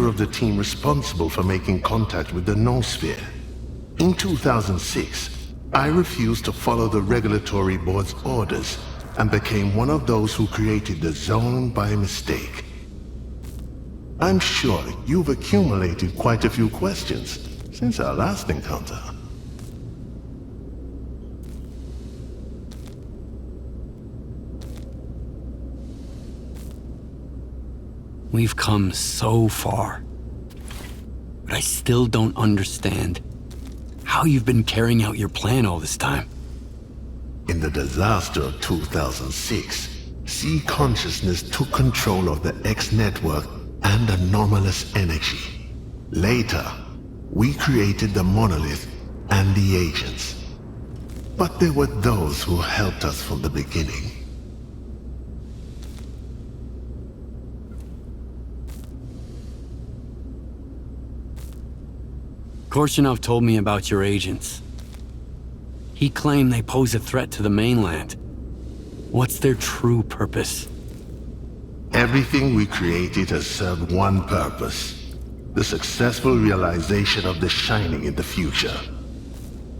leader of the team responsible for making contact with the noosphere. In 2006, I refused to follow the regulatory board's orders and became one of those who created the zone by mistake. I'm sure you've accumulated quite a few questions since our last encounter. We've come so far, but I still don't understand how you've been carrying out your plan all this time. In the disaster of 2006, C consciousness took control of the X network and anomalous energy. Later, we created the monolith and the agents. But there were those who helped us from the beginning. Korshunov told me about your agents. He claimed they pose a threat to the mainland. What's their true purpose? Everything we created has served one purpose: the successful realization of the Shining in the future.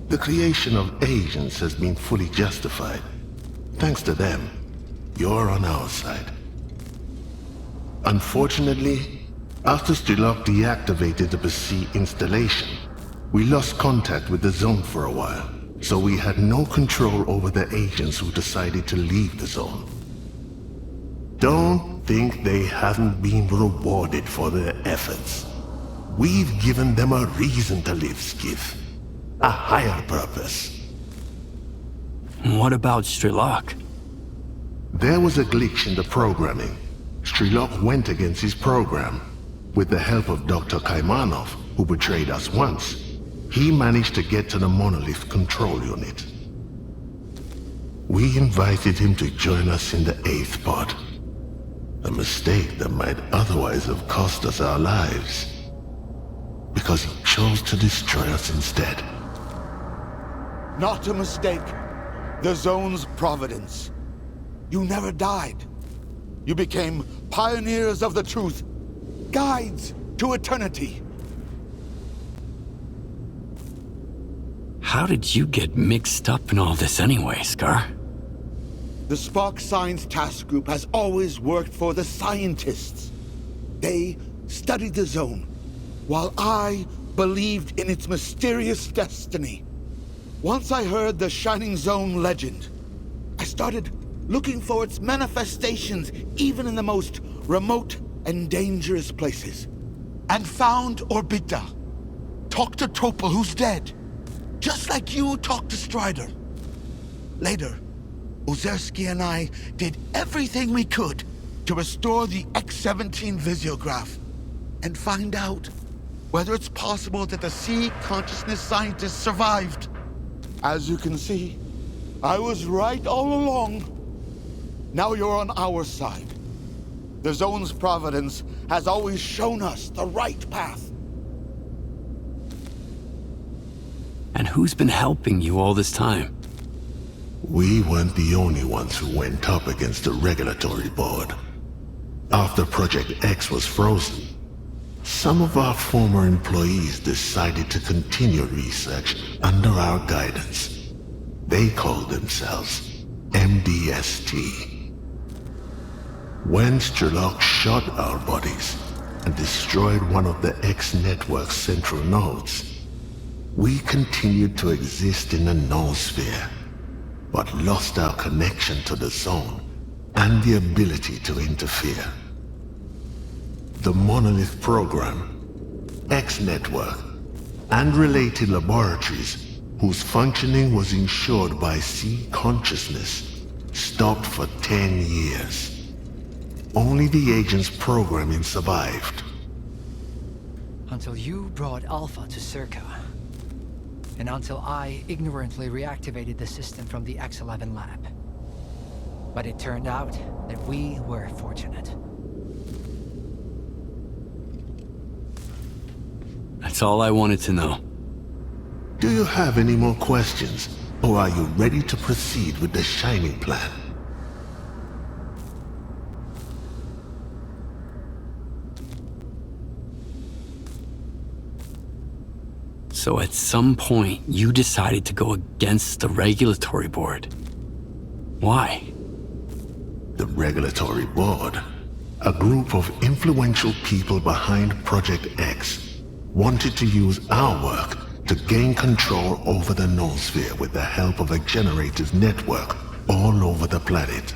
The creation of agents has been fully justified. Thanks to them, you're on our side. Unfortunately, after S.T.A.L.K.E.R deactivated the C installation, we lost contact with the zone for a while, so we had no control over the agents who decided to leave the zone. Don't think they haven't been rewarded for their efforts. We've given them a reason to live, Skiff. A higher purpose. What about S.T.A.L.K.E.R? There was a glitch in the programming. S.T.A.L.K.E.R went against his program. With the help of Dr. Kaimanov, who betrayed us once, he managed to get to the monolith control unit. We invited him to join us in the 8th pod. A mistake that might otherwise have cost us our lives. Because he chose to destroy us instead. Not a mistake. The zone's providence. You never died. You became pioneers of the truth. Guides to eternity. How did you get mixed up in all this anyway, S.T.A.L.K.E.R? The Spark Science Task Group has always worked for the scientists. They studied the zone, while I believed in its mysterious destiny. Once I heard the Shining Zone legend, I started looking for its manifestations even in the most remote and dangerous places. And found Orbita. Talked to Topol, who's dead. Just like you talked to Strider. Later, Ozerski and I did everything we could to restore the X-17 visiograph and find out whether it's possible that the C consciousness scientists survived. As you can see, I was right all along. Now you're on our side. The zone's providence has always shown us the right path. And who's been helping you all this time? We weren't the only ones who went up against the regulatory board. After Project X was frozen, some of our former employees decided to continue research under our guidance. They called themselves MDST. When S.T.A.L.K.E.R shot our bodies and destroyed one of the X network's central nodes, we continued to exist in the noosphere, but lost our connection to the zone and the ability to interfere. The Monolith program, X network, and related laboratories whose functioning was ensured by C consciousness stopped for 10 years. Only the agent's programming survived. Until you brought Alpha to Circa. And until I ignorantly reactivated the system from the X-11 lab. But it turned out that we were fortunate. That's all I wanted to know. Do you have any more questions, or are you ready to proceed with the Shining Plan? So at some point, you decided to go against the regulatory board. Why? The regulatory board, a group of influential people behind Project X, wanted to use our work to gain control over the noosphere with the help of a generators network all over the planet.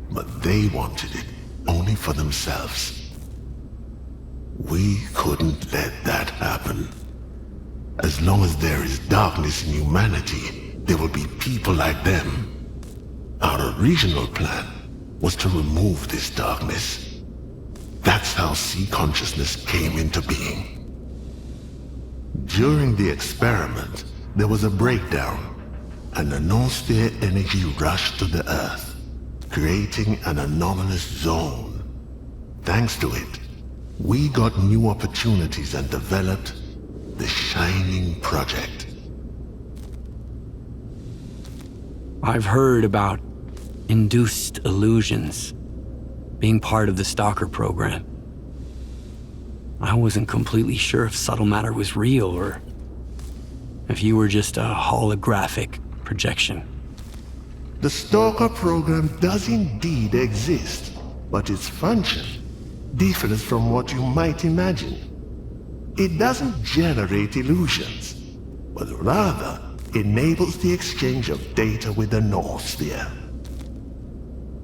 But they wanted it only for themselves. We couldn't let that happen. As long as there is darkness in humanity, there will be people like them. Our original plan was to remove this darkness. That's how C consciousness came into being. During the experiment, there was a breakdown, and the noosphere energy rushed to the Earth, creating an anomalous zone. Thanks to it, we got new opportunities and developed the Shining Project. I've heard about induced illusions being part of the S.T.A.L.K.E.R program. I wasn't completely sure if subtle matter was real or if you were just a holographic projection. The S.T.A.L.K.E.R program does indeed exist, but its function differs from what you might imagine. It doesn't generate illusions, but rather enables the exchange of data with the noosphere.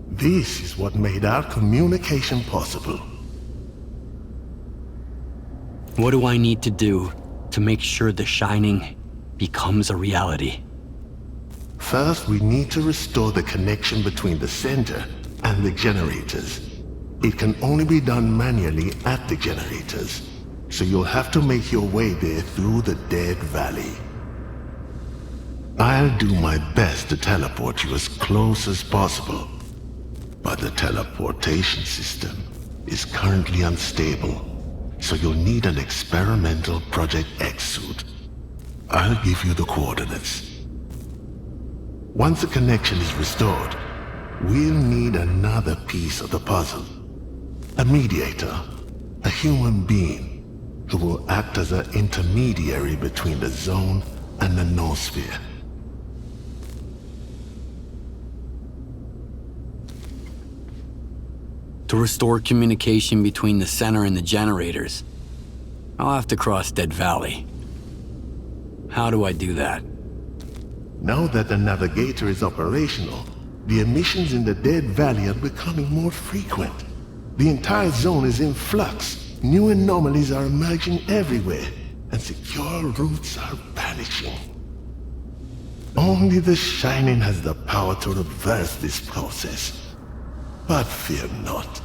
This is what made our communication possible. What do I need to do to make sure the Shining becomes a reality? First, we need to restore the connection between the center and the generators. It can only be done manually at the generators, so you'll have to make your way there through the Dead Valley. I'll do my best to teleport you as close as possible, but the teleportation system is currently unstable, so you'll need an experimental Project X suit. I'll give you the coordinates. Once the connection is restored, we'll need another piece of the puzzle. A mediator, a human being, who will act as an intermediary between the zone and the noosphere. To restore communication between the center and the generators, I'll have to cross Dead Valley. How do I do that? Now that the navigator is operational, the emissions in the Dead Valley are becoming more frequent. The entire zone is in flux. New anomalies are emerging everywhere, and secure routes are vanishing. Only the Shining has the power to reverse this process. But fear not.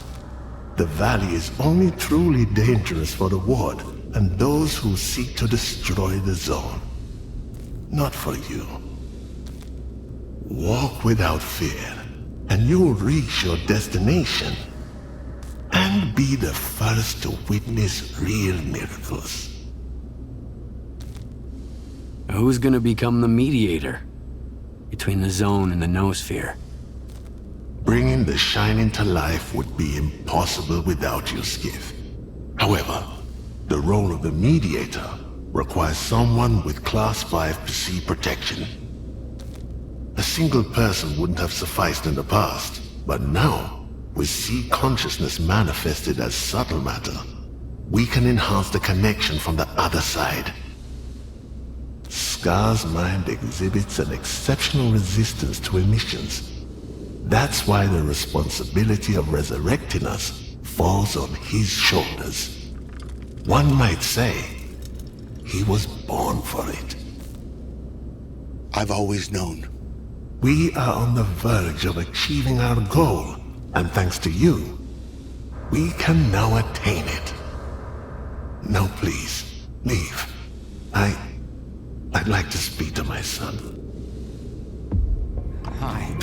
The valley is only truly dangerous for the Ward and those who seek to destroy the zone. Not for you. Walk without fear, and you'll reach your destination. And be the first to witness real miracles. Who's gonna become the mediator between the zone and the noosphere? Bringing the Shining to life would be impossible without you, Skiff. However, the role of the mediator requires someone with Class 5 PC protection. A single person wouldn't have sufficed in the past, but now, with C consciousness manifested as subtle matter, we can enhance the connection from the other side. Scar's mind exhibits an exceptional resistance to emissions. That's why the responsibility of resurrecting us falls on his shoulders. One might say, he was born for it. I've always known. We are on the verge of achieving our goal, and thanks to you, we can now attain it. Now please, leave. I'd like to speak to my son. Hi.